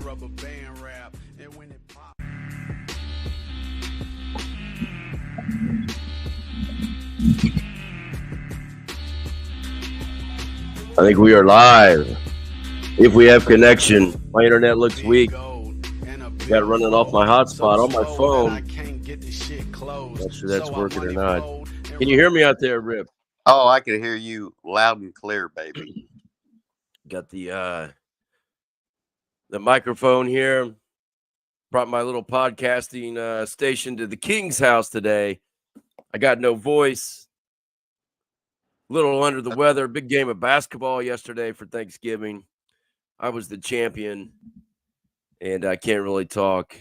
rubber band rap. And when it pop. I think we are live. If we have connection, my internet looks weak. Got it running off my hotspot on my phone. Not sure that's working or not. Can you hear me out there, Rip? Oh, I can hear you loud and clear, baby. Got the microphone here. Brought my little podcasting station to the King's house today. I got no voice. Little under the weather. Big game of basketball yesterday for Thanksgiving. I was the champion, and I can't really talk.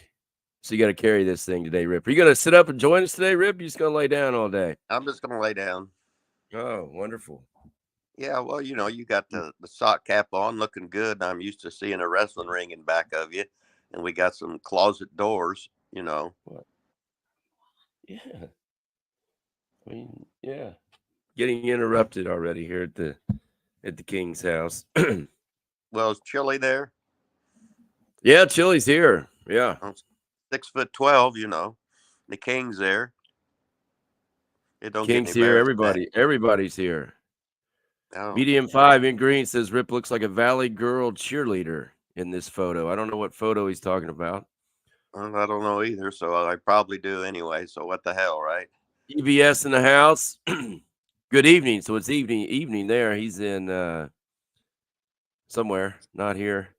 So you got to carry this thing today, Rip. Are you going to sit up and join us today, Rip? You're just going to lay down all day? I'm just going to lay down. Oh, wonderful. Yeah, well, you know, you got the sock cap on, looking good. I'm used to seeing a wrestling ring in back of you, and we got some closet doors, you know. What? Yeah. I mean, yeah. Getting interrupted already here at the King's house. Well, it's chilly there. Yeah, Chili's here. Yeah. 6'12", you know. The King's there. It don't King's get any here. better Everybody's here. Oh. Medium 5 in green says Rip looks like a Valley Girl cheerleader in this photo. I don't know what photo he's talking about. Well, I don't know either, so I probably do anyway. So what the hell, right? EBS in the house. Good evening. So it's evening there. He's in somewhere, not here.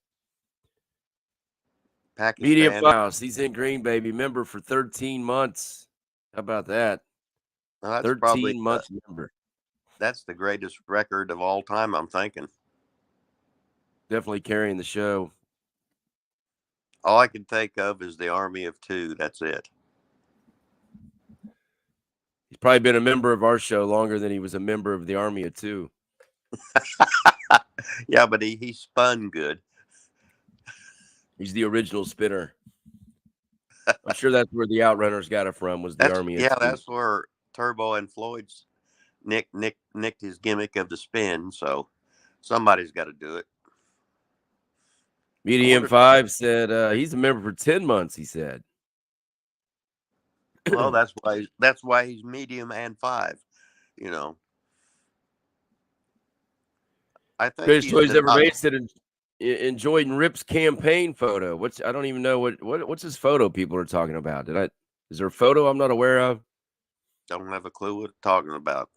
Pakistan. Medium house. He's in green, baby. Member for 13 months. How about that? Well, that's 13 probably months member. That's the greatest record of all time, I'm thinking. Definitely carrying the show. All I can think of is the Army of Two. That's it. He's probably been a member of our show longer than he was a member of the Army of Two. Yeah, but he spun good. He's the original spinner. I'm sure that's where the Outrunners got it from, was the Army of Two. Yeah, that's where Turbo and Floyd's nicked his gimmick of the spin, so somebody's got to do it. Medium 5 said he's a member for 10 months, he said. Well, that's why he's medium and 5, you know. I think Chris Toys ever made said enjoyed Rip's campaign photo. I don't even know what's his photo people are talking about. Is there a photo I'm not aware of? Don't have a clue what we're talking about.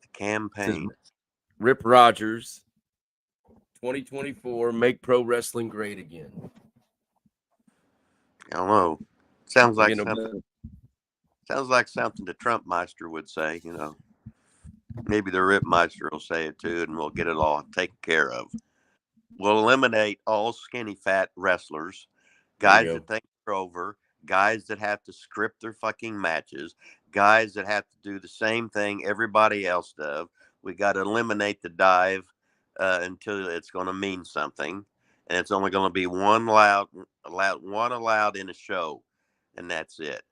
A campaign. Rip Rogers, 2024, make pro wrestling great again. I don't know. Sounds like something the Trump Meister would say, you know. Maybe the Rip Meister will say it too, and we'll get it all taken care of. We'll eliminate all skinny fat wrestlers, guys that think they're over, guys that have to script their fucking matches, guys that have to do the same thing everybody else does. We got to eliminate the dive until it's going to mean something, and it's only going to be one allowed in a show, and that's it.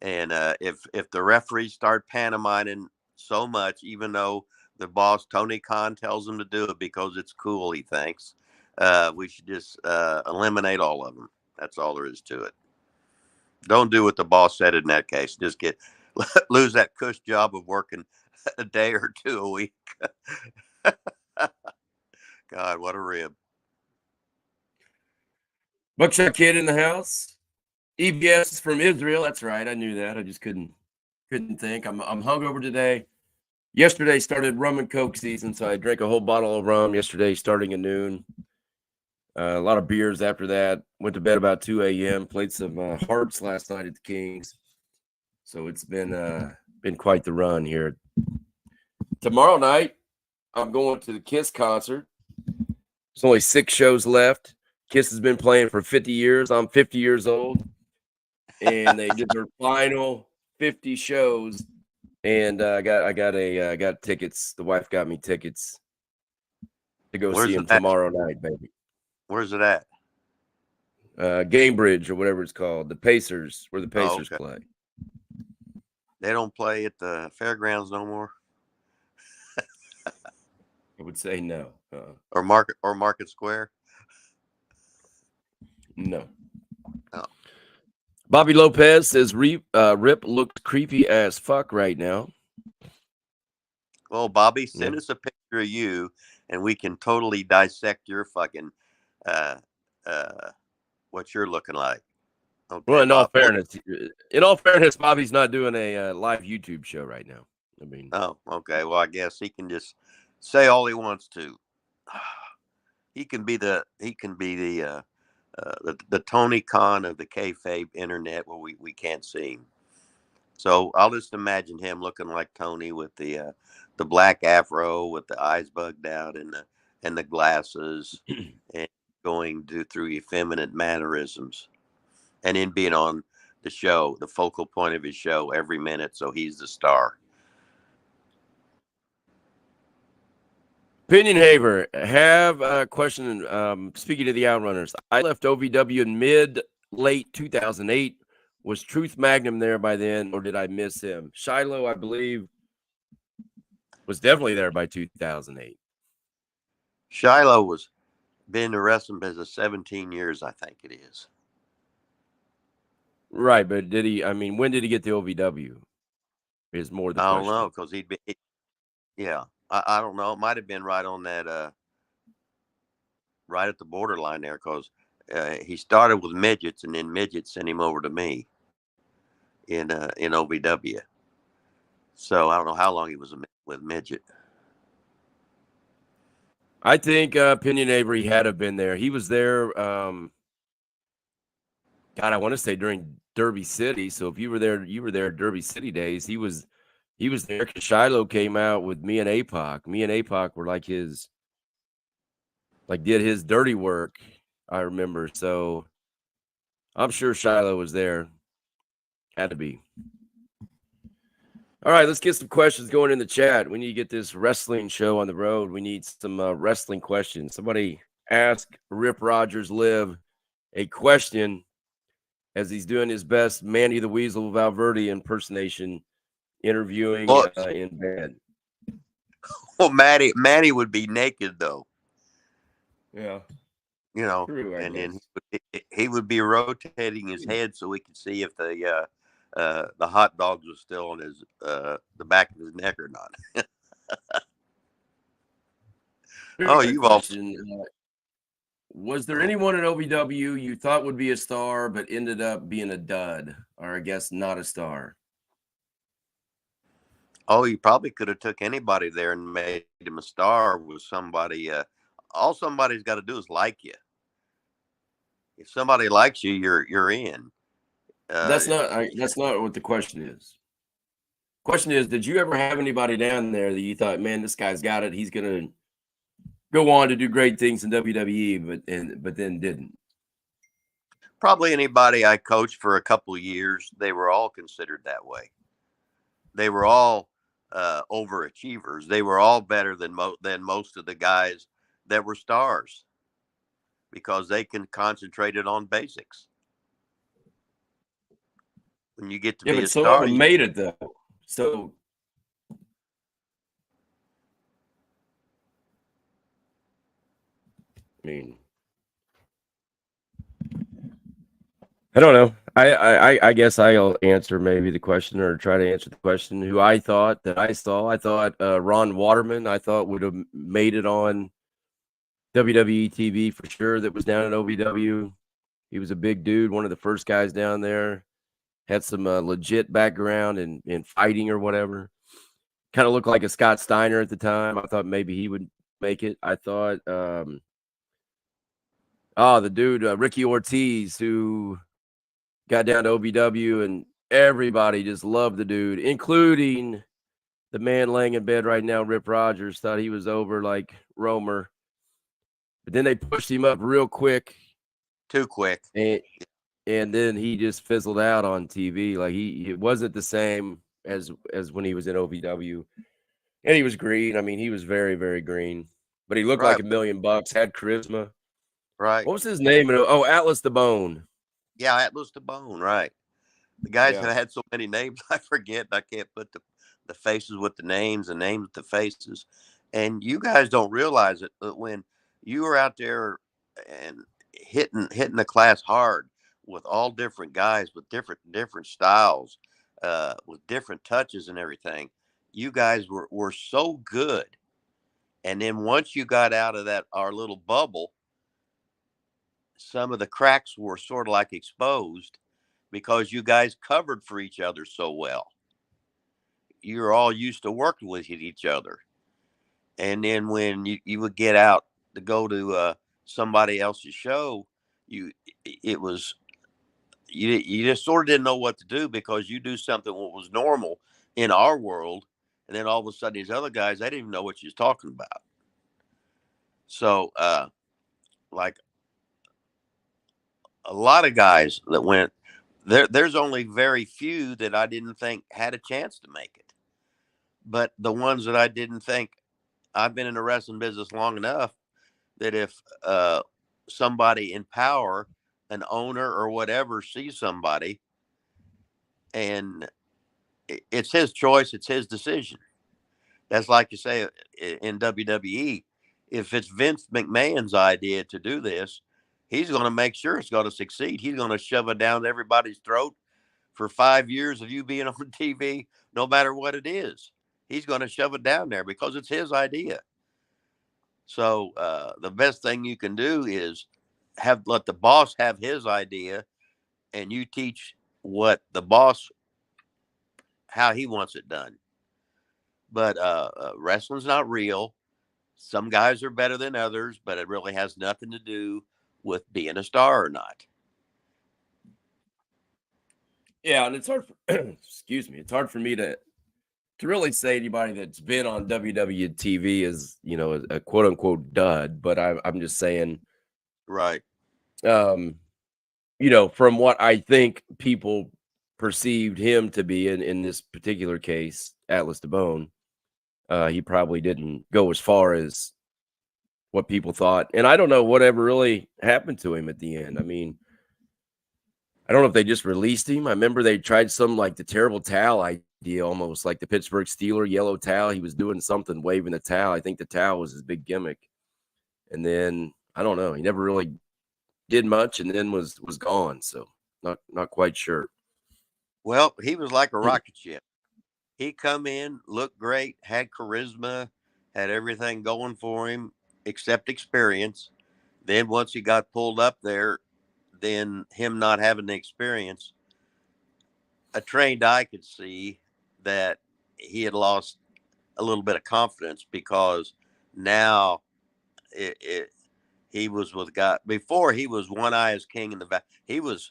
And if the referees start pantomiming so much, even though the boss Tony Khan tells them to do it because it's cool, he thinks, we should just eliminate all of them. That's all there is to it. Don't do what the boss said in that case. Just lose that cush job of working a day or two a week. God, what a rib. Buckshot Kid in the house. EBS is from Israel. That's right. I knew that. I just couldn't think. I'm hungover today. Yesterday started rum and coke season, so I drank a whole bottle of rum yesterday starting at noon. A lot of beers after that. Went to bed about 2 a.m. Played some hearts last night at the Kings. So it's been quite the run here. Tomorrow night, I'm going to the Kiss concert. There's only 6 shows left. Kiss has been playing for 50 years. I'm 50 years old. And they did their final 50 shows. And I got tickets. The wife got me tickets to go see him tomorrow night, baby. Where's it at? Gamebridge or whatever it's called. The Pacers, where the Pacers play. They don't play at the fairgrounds no more. I would say no. Or Market Square. No. Oh. Bobby Lopez says Rip looks creepy as fuck right now. Well, Bobby, send us a picture of you, and we can totally dissect your fucking what you're looking like. Okay, Well, in Bob. all fairness, Bobby's not doing a live YouTube show right now. I mean, Oh, okay. Well, I guess he can just say all he wants to. He can be the Tony Khan of the kayfabe internet where we can't see him. So I'll just imagine him looking like Tony with the black afro with the eyes bugged out and the glasses and going through effeminate mannerisms, and then being on the show, the focal point of his show every minute, so he's the star. Opinion Haver, have a question. Speaking of the Outrunners, I left OVW in late 2008. Was Truth Magnum there by then, or did I miss him? Shiloh, I believe, was definitely there by 2008. Shiloh was been in the wrestling business 17 years, I think it is. Right, but did he? I mean, when did he get to OVW? Is more the question. I don't know, because he'd be. Yeah, I don't know. It might have been right on that, right at the borderline there, because he started with midgets, and then midgets sent him over to me in OVW. So I don't know how long he was with midget. I think Opinion Avery had to have been there. He was there. God, I want to say during Derby City. So if you were there Derby City days. He was there because Shiloh came out with me and APOC. Me and APOC were did his dirty work. I remember. So I'm sure Shiloh was there. Had to be. All right, let's get some questions going in the chat. We need to get this wrestling show on the road. We need some wrestling questions. Somebody ask Rip Rogers Live a question as he's doing his best Mandy the Weasel Valverde impersonation, interviewing in bed. Well, Matty would be naked though. Yeah, true, and then he would be rotating his head so we could see if the hot dogs was still on his the back of his neck or not. Oh, you've also. Was there anyone in OVW you thought would be a star but ended up being a dud, or I guess not a star? Oh, you probably could have took anybody there and made him a star with somebody. All somebody's got to do is like you. If somebody likes you, you're in. That's not what the question is. Question is, did you ever have anybody down there that you thought, man, this guy's got it. He's gonna go on to do great things in WWE, but then didn't? Probably anybody I coached for a couple of years. They were all considered that way. They were all overachievers. They were all better than most of the guys that were stars because they concentrated on basics. When you get to be a star, some of them made it though. So I mean, I don't know. I guess I'll answer maybe the question or try to answer the question. Who I thought that I saw. I thought Ron Waterman, I thought would have made it on WWE TV for sure. That was down at OVW. He was a big dude, one of the first guys down there. Had some legit background in fighting or whatever. Kind of looked like a Scott Steiner at the time. I thought maybe he would make it. I thought, the dude, Ricky Ortiz, who got down to OVW, and everybody just loved the dude, including the man laying in bed right now, Rip Rogers, thought he was over like Romer. But then they pushed him up real quick. Too quick. And then he just fizzled out on TV. Like he wasn't the same as when he was in OVW. And he was green. I mean, he was very, very green. But he looked like $1 million, had charisma. Right. What was his name? Oh, Atlas Debone. Yeah, Atlas Debone, right. The guys have had so many names, I forget. I can't put the faces with the names and names with the faces. And you guys don't realize it, but when you were out there and hitting the class hard with all different guys with different styles, with different touches and everything. You guys were so good. And then once you got out of that our little bubble, some of the cracks were sort of like exposed because you guys covered for each other so well. You're all used to working with each other. And then when you would get out to go to somebody else's show, you it was you just sort of didn't know what to do because you do something what was normal in our world, and then all of a sudden these other guys, they didn't even know what you was talking about. So like a lot of guys that went there's only very few that I didn't think had a chance to make it. But the ones that I didn't think, I've been in the wrestling business long enough that if somebody in power, an owner or whatever, sees somebody and it's his choice, it's his decision. That's like you say in WWE. If it's Vince McMahon's idea to do this, he's going to make sure it's going to succeed. He's going to shove it down everybody's throat for 5 years of you being on TV, no matter what it is. He's going to shove it down there because it's his idea. So the best thing you can do is let the boss have his idea, and you teach what the boss, how he wants it done. But wrestling's not real. Some guys are better than others, but it really has nothing to do with being a star or not. Yeah, and it's hard for, excuse me, it's hard for me to really say anybody that's been on WWE TV is, a quote unquote dud, but I'm just saying, right. From what I think people perceived him to be in this particular case, Atlas Debone, he probably didn't go as far as what people thought. And I don't know whatever really happened to him at the end. I mean, I don't know if they just released him. I remember they tried some like the terrible towel idea, almost like the Pittsburgh Steeler yellow towel. He was doing something, waving the towel. I think the towel was his big gimmick. And then I don't know. He never really did much, and then was gone. So not quite sure. Well, he was like a rocket ship. He come in, looked great, had charisma, had everything going for him except experience. Then once he got pulled up there, then him not having the experience, a trained eye could see that he had lost a little bit of confidence because now he was with God. Before he was one eye as king in the back. He was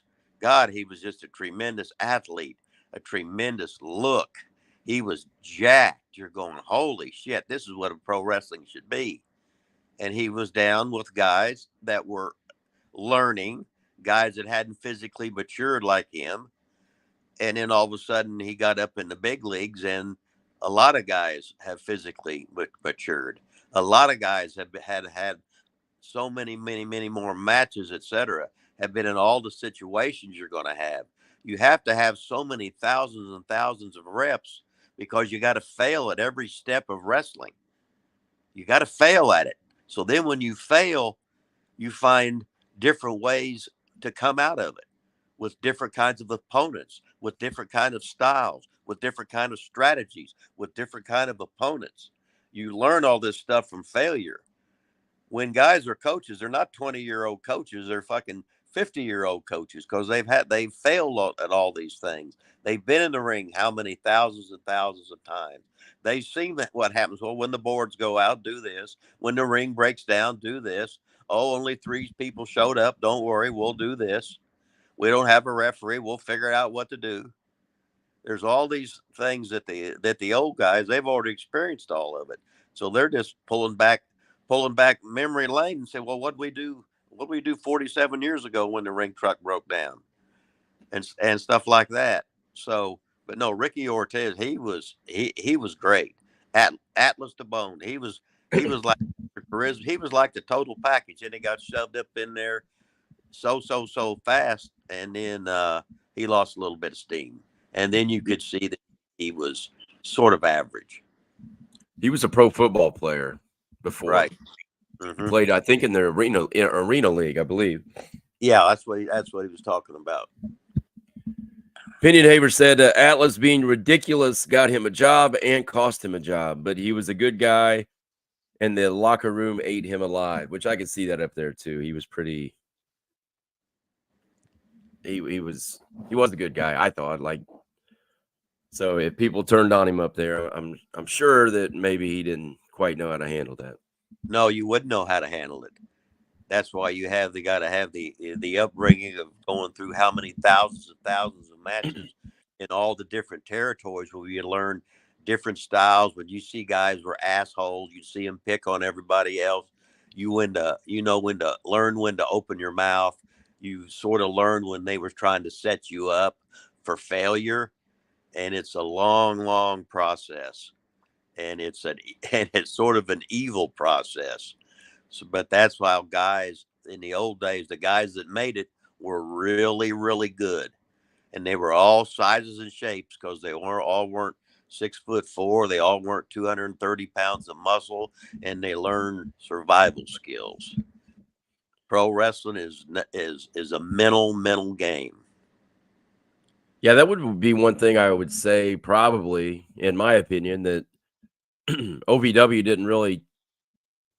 just a tremendous athlete, a tremendous look. He was jacked. You're going, holy shit, this is what a pro wrestling should be. And he was down with guys that were learning, guys that hadn't physically matured like him. And then all of a sudden he got up in the big leagues, and a lot of guys have physically matured. A lot of guys have had so many more matches, etc., have been in all the situations you're going to have. You have to have so many thousands and thousands of reps because you got to fail at every step of wrestling. You got to fail at it. So then when you fail, you find different ways to come out of it with different kinds of opponents, with different kind of styles, with different kind of strategies, with different kind of opponents. You learn all this stuff from failure. When guys are coaches, they're not 20-year-old coaches. They're fucking 50-year-old coaches because they've failed at all these things. They've been in the ring how many thousands and thousands of times. They've seen what happens. Well, when the boards go out, do this. When the ring breaks down, do this. Oh, only 3 people showed up. Don't worry, we'll do this. We don't have a referee. We'll figure out what to do. There's all these things that the old guys, they've already experienced all of it. So they're just pulling back memory lane and say, well, what did we do 47 years ago when the ring truck broke down and stuff like that. So, but no, Ricky Ortiz, he was great. Atlas Debone, he was like charisma. He was like the total package, and he got shoved up in there so fast, and then he lost a little bit of steam, and then you could see that he was sort of average. He was a pro football player before. Right. He Mm-hmm. played, I think, in the arena league, I believe. Yeah, that's what he was talking about. Pinion Haver said Atlas being ridiculous got him a job and cost him a job, but he was a good guy, and the locker room ate him alive, which I could see that up there too. He was pretty. He was a good guy, I thought. Like, so if people turned on him up there, I'm sure that maybe he didn't quite know how to handle that. No, you wouldn't know how to handle it. That's why you got to have the upbringing of going through how many thousands and thousands of matches in all the different territories where you learn different styles. When you see guys were assholes, you see them pick on everybody else. You when to learn when to open your mouth. You sort of learn when they were trying to set you up for failure, and it's a long, long process, and it's sort of an evil process. So, but that's why guys in the old days, the guys that made it were really, really good, and they were all sizes and shapes because they weren't 6'4". They all weren't 230 pounds of muscle, and they learned survival skills. Pro wrestling is a mental game. Yeah, that would be one thing I would say, probably, in my opinion, that OVW didn't really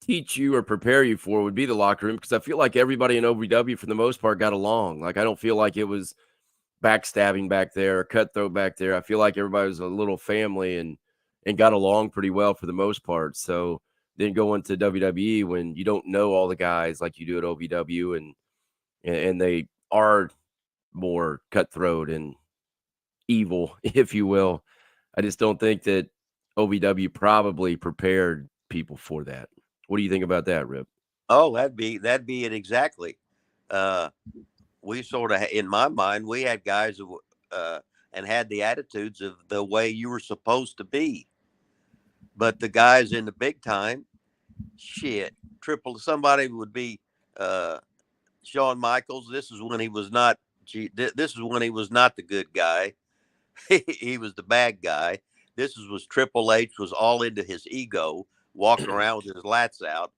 teach you or prepare you for would be the locker room, because I feel like everybody in OVW for the most part got along. Like, I don't feel like it was backstabbing back there or cutthroat back there. I feel like everybody was a little family and got along pretty well for the most part. So then go into WWE when you don't know all the guys like you do at OVW, and they are more cutthroat and evil, if you will. I just don't think that OVW probably prepared people for that. What do you think about that, Rip? Oh, that'd be it exactly. Uh, we sort of, in my mind, we had guys who, and had the attitudes of the way you were supposed to be. But the guys in the big time, shit, somebody would be uh, Shawn Michaels. This is when he was not. This is when he was not the good guy. He was the bad guy. Was Triple H was all into his ego, walking around with his lats out,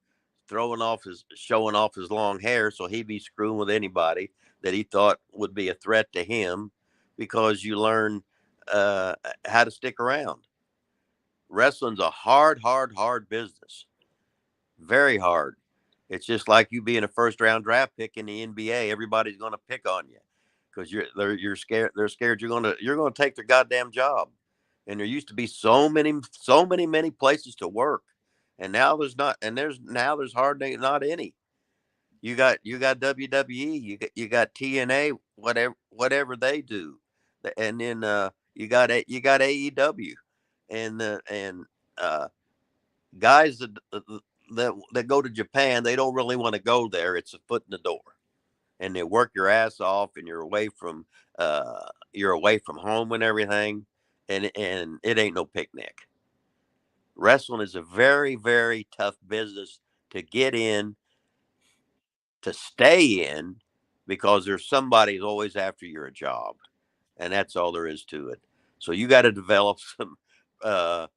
showing off his long hair, so he'd be screwing with anybody that he thought would be a threat to him, because you learn how to stick around. Wrestling's a hard business, very hard. It's just like you being a first round draft pick in the NBA. Everybody's going to pick on you because you're scared. They're scared you're gonna take their goddamn job. And there used to be many places to work, and now there's not. And there's hardly not any. You got WWE, you got TNA, whatever they do, and then you got AEW, and uh, guys that go to Japan, they don't really want to go there. It's a foot in the door, and they work your ass off, and you're away from home and everything, and it ain't no picnic. Wrestling is a very, very tough business to get in, to stay in, because there's somebody always after your job, and that's all there is to it. So you got to develop some uh,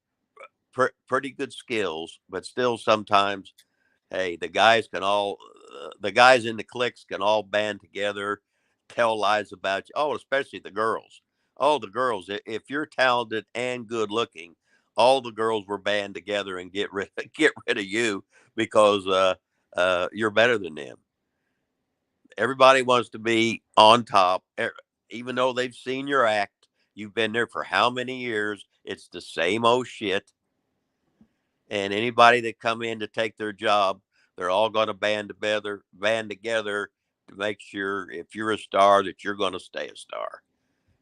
pretty good skills, but still sometimes, hey, the guys in the cliques can all band together, tell lies about you. Oh, especially the girls. Oh, the girls. If you're talented and good looking, all the girls will band together and get rid of you because you're better than them. Everybody wants to be on top, even though they've seen your act. You've been there for how many years? It's the same old shit. And anybody that come in to take their job, they're all going to band together to make sure if you're a star that you're going to stay a star.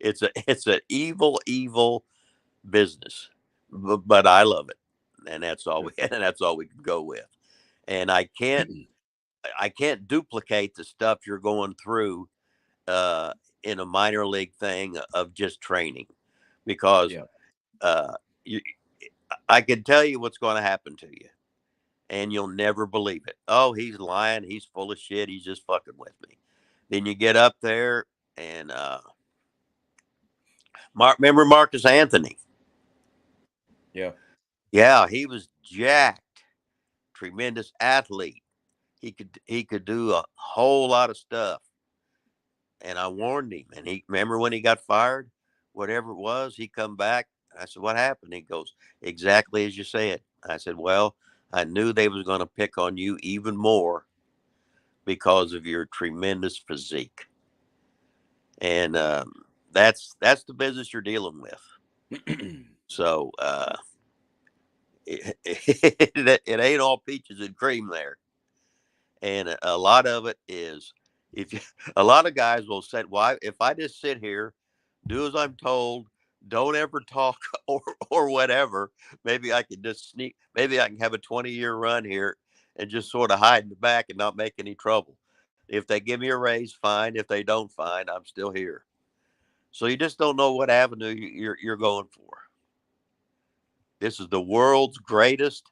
It's an evil business, but I love it, and that's all we can go with. And I can't duplicate the stuff you're going through uh, in a minor league thing of just training, because Yeah. uh, you, I can tell you what's going to happen to you, and you'll never believe it. Oh, he's lying. He's full of shit. He's just fucking with me. Then you get up there and remember Marcus Anthony? Yeah. Yeah, he was jacked. tremendous athlete. He could do a whole lot of stuff. And I warned him. And he remember when he got fired, whatever it was, he come back. I said, "What happened?" He goes, "Exactly as you said." I said, "Well, I knew they was going to pick on you even more because of your tremendous physique." And that's the business you're dealing with. So it ain't all peaches and cream there. And a lot of it is, if you, a lot of guys will say, "Why? If I just sit here, do as I'm told, don't ever talk or whatever, maybe I can just sneak. Maybe I can have a 20-year run here and just sort of hide in the back and not make any trouble. If they give me a raise, fine. If they don't, fine. I'm still here." So you just don't know what avenue you're going for. This is the world's greatest,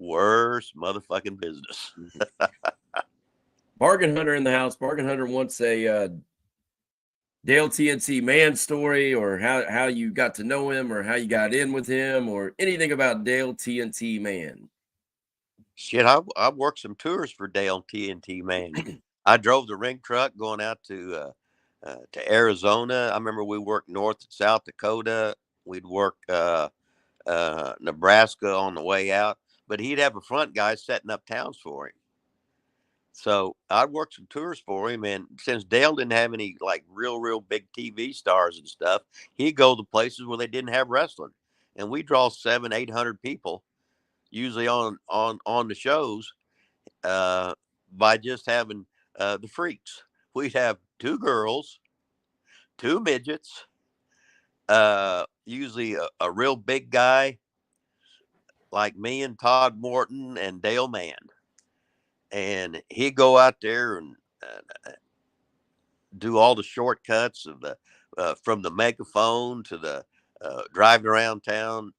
worst motherfucking business. Bargain Hunter in the house. Bargain Hunter wants a Dale TNT Man story, or how you got to know him, or how you got in with him, or anything about Dale TNT Man. Shit, I worked some tours for Dale TNT Man. I drove the ring truck going out to Arizona. I remember we worked North and South Dakota. We'd work Nebraska on the way out, but he'd have a front guy setting up towns for him. So I'd work some tours for him, and since Dale didn't have any like real big TV stars and stuff, he'd go to places where they didn't have wrestling, and we draw 700-800 people usually on the shows by just having the freaks. We'd have 2 girls, 2 midgets, usually a real big guy like me and Todd Morton and Dale Man. And he'd go out there and do all the shortcuts of the from the megaphone to the driving around town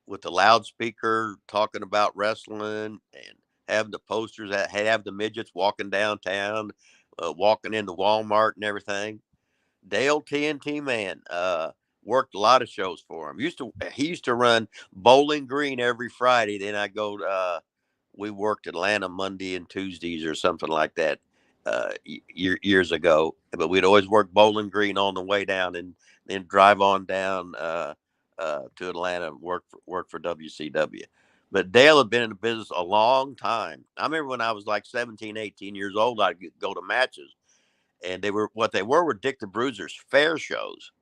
with the loudspeaker talking about wrestling, and having the posters that have the midgets walking downtown, walking into Walmart and everything. Dale TNT Man worked a lot of shows for him. He used to run Bowling Green every Friday. Then I go we worked Atlanta Monday and Tuesdays or something like that years ago. But we'd always work Bowling Green on the way down, and then drive on down to Atlanta and work for WCW. But Dale had been in the business a long time. I remember when I was like 17, 18 years old, I'd go to matches, and they were Dick the Bruiser's fair shows.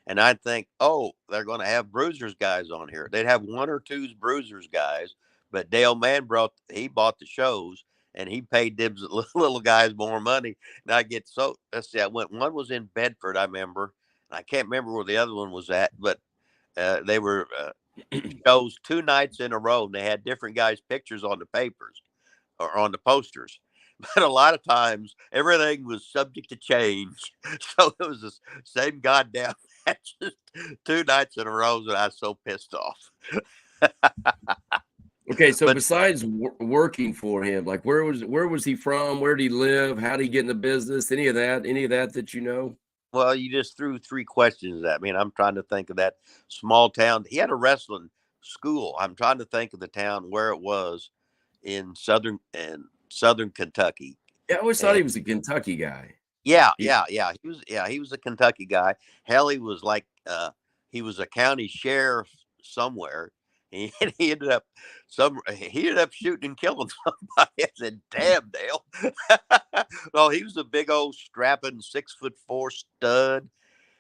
And I'd think, oh, they're going to have Bruisers guys on here. They'd have 1 or 2 Bruisers guys, but Dale Man bought the shows, and he paid them little guys more money. And I get let's see, one was in Bedford, I remember. I can't remember where the other one was at, but they were shows 2 nights in a row, and they had different guys' pictures on the papers or on the posters. But a lot of times everything was subject to change. So it was the same goddamn matches 2 nights in a row, and I was so pissed off. Okay, so besides working for him, like where was he from? Where did he live? How did he get in the business? Any of that you know? Well, you just threw 3 questions at me, and I'm trying to think of that small town. He had a wrestling school. I'm trying to think of the town where it was in southern Kentucky. Yeah, I always thought he was a Kentucky guy. Yeah. He was a Kentucky guy. Hell, he was like he was a county sheriff somewhere. He ended up shooting and killing somebody. I said, "Damn, Dale." Well, he was a big old strapping 6'4" stud.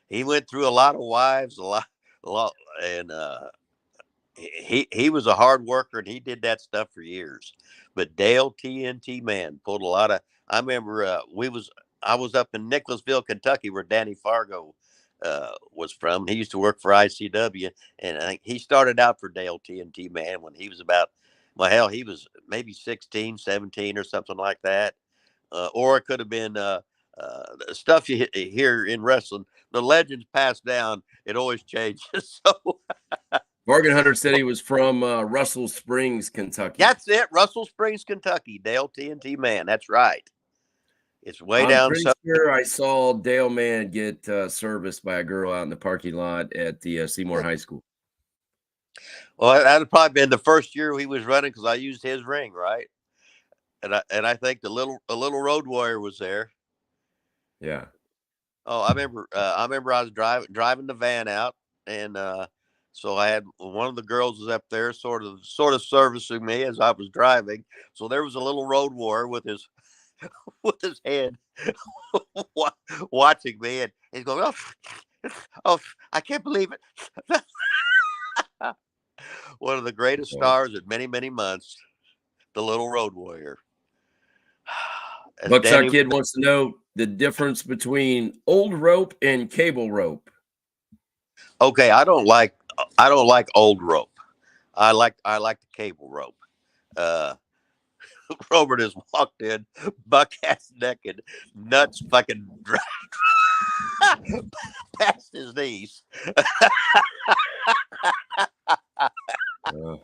He went through a lot of wives, a lot, and he was a hard worker, and he did that stuff for years. But Dale TNT Man pulled a lot of. I remember I was up in Nicholasville, Kentucky, where Danny Fargo was from. He used to work for ICW, and I think he started out for Dale TNT Man when he was he was maybe 16, 17 or something like that. Or it could have been stuff you hear in wrestling. The legends passed down. It always changes. So Bargain Hunter said he was from Russell Springs, Kentucky. that's it. Russell Springs, Kentucky. Dale TNT Man. That's right. It's way down. I'm pretty sure I saw Dale Man get serviced by a girl out in the parking lot at the Seymour High School. Well, that'd probably been the first year he was running because I used his ring, right? And I think a little road warrior was there. Yeah. Oh, I remember I was driving the van out, and so I had one of the girls was up there, sort of servicing me as I was driving. So there was a little road warrior with his with his head watching me, and he's going, oh, I can't believe it. One of the greatest Well, stars in many, many months, the little road warrior. As Buckshot Danny, Kid wants to know the difference between old rope and cable rope. okay, I don't like old rope. I like the cable rope. Uh, Robert has walked in, buck ass naked, nuts fucking past his knees. Uh,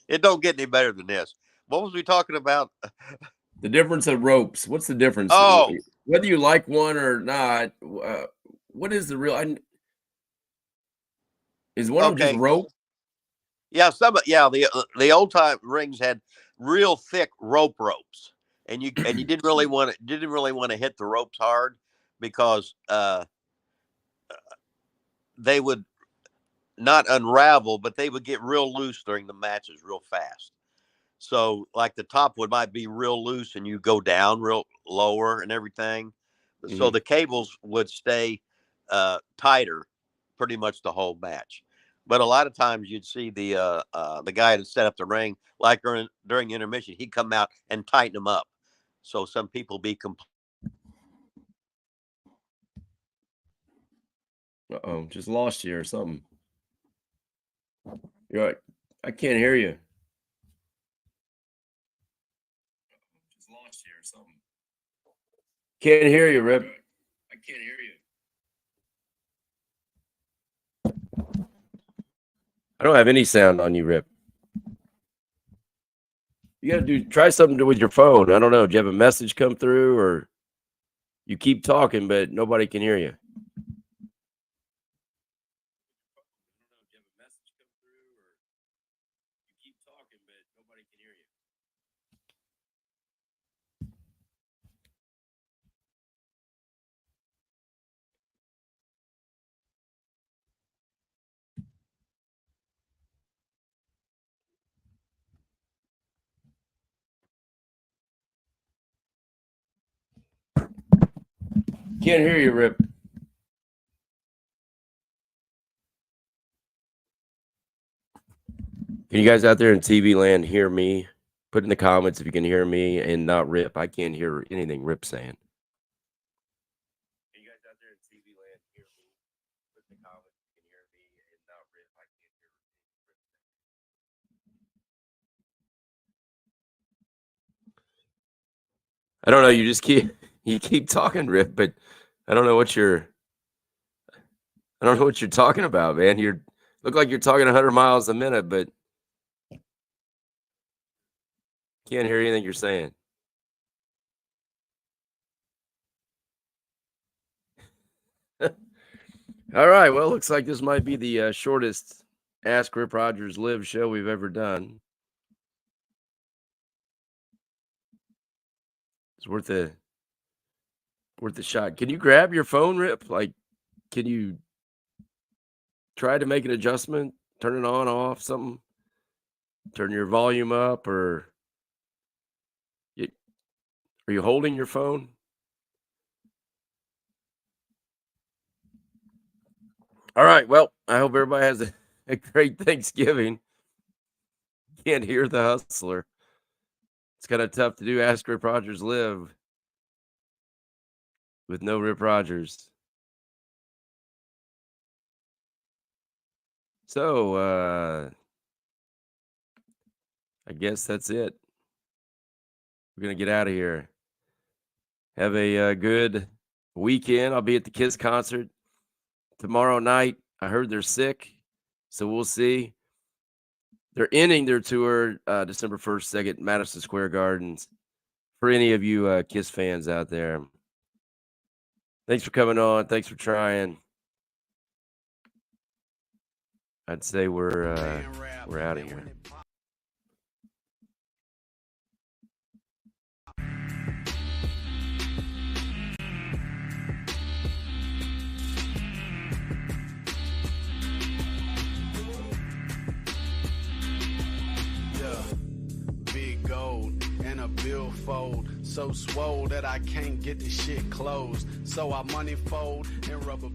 It don't get any better than this. What was we talking about? the difference of ropes. What's the difference? Oh, Whether you like one or not, what is the real? Is one of them just okay. rope? Yeah, the old time rings had real thick ropes, and you didn't really want to hit the ropes hard because they would not unravel, but they would get real loose during the matches real fast. So like the top would might be real loose and you go down real lower and everything. So Mhm. the cables would stay tighter pretty much the whole match. But a lot of times you'd see the guy that set up the ring, like during intermission, he'd come out and tighten them up. So some people be Uh-oh, just lost you or something. You're right. I can't hear you. Just lost you or something. Can't hear you, Rip. I can't hear you. I don't have any sound on you, Rip. You got to try something with your phone. I don't know. Do you have a message come through or you keep talking, but nobody can hear you? Can't hear you, Rip. Can you guys out there in TV land hear me? Put in the comments if you can hear me and not Rip. I can't hear anything Rip's saying. Can you guys out there in TV land hear me? Put in the comments if you can hear me and not Rip. I can't hear Rip saying. I don't know. You just keep talking, Rip, but I don't know what you're talking about, man. You look like you're talking 100 miles a minute, but can't hear anything you're saying. All right. Well, looks like this might be the shortest Ask Rip Rogers Live show we've ever done. It's worth a shot. Can you grab your phone, Rip? Like, can you try to make an adjustment? Turn it on, off, something? Turn your volume up, or are you holding your phone? All right. Well, I hope everybody has a great Thanksgiving. Can't hear the hustler. It's kind of tough to do Ask Rip Rogers Live with no Rip Rogers. So, I guess that's it. We're going to get out of here. Have a good weekend. I'll be at the Kiss concert tomorrow night. I heard they're sick, so we'll see. They're ending their tour December 1st, 2nd, Madison Square Gardens. For any of you Kiss fans out there, thanks for coming on. Thanks for trying. I'd say we're out of here. Big gold and a billfold, so swole that I can't get the shit closed. So I money fold and rubber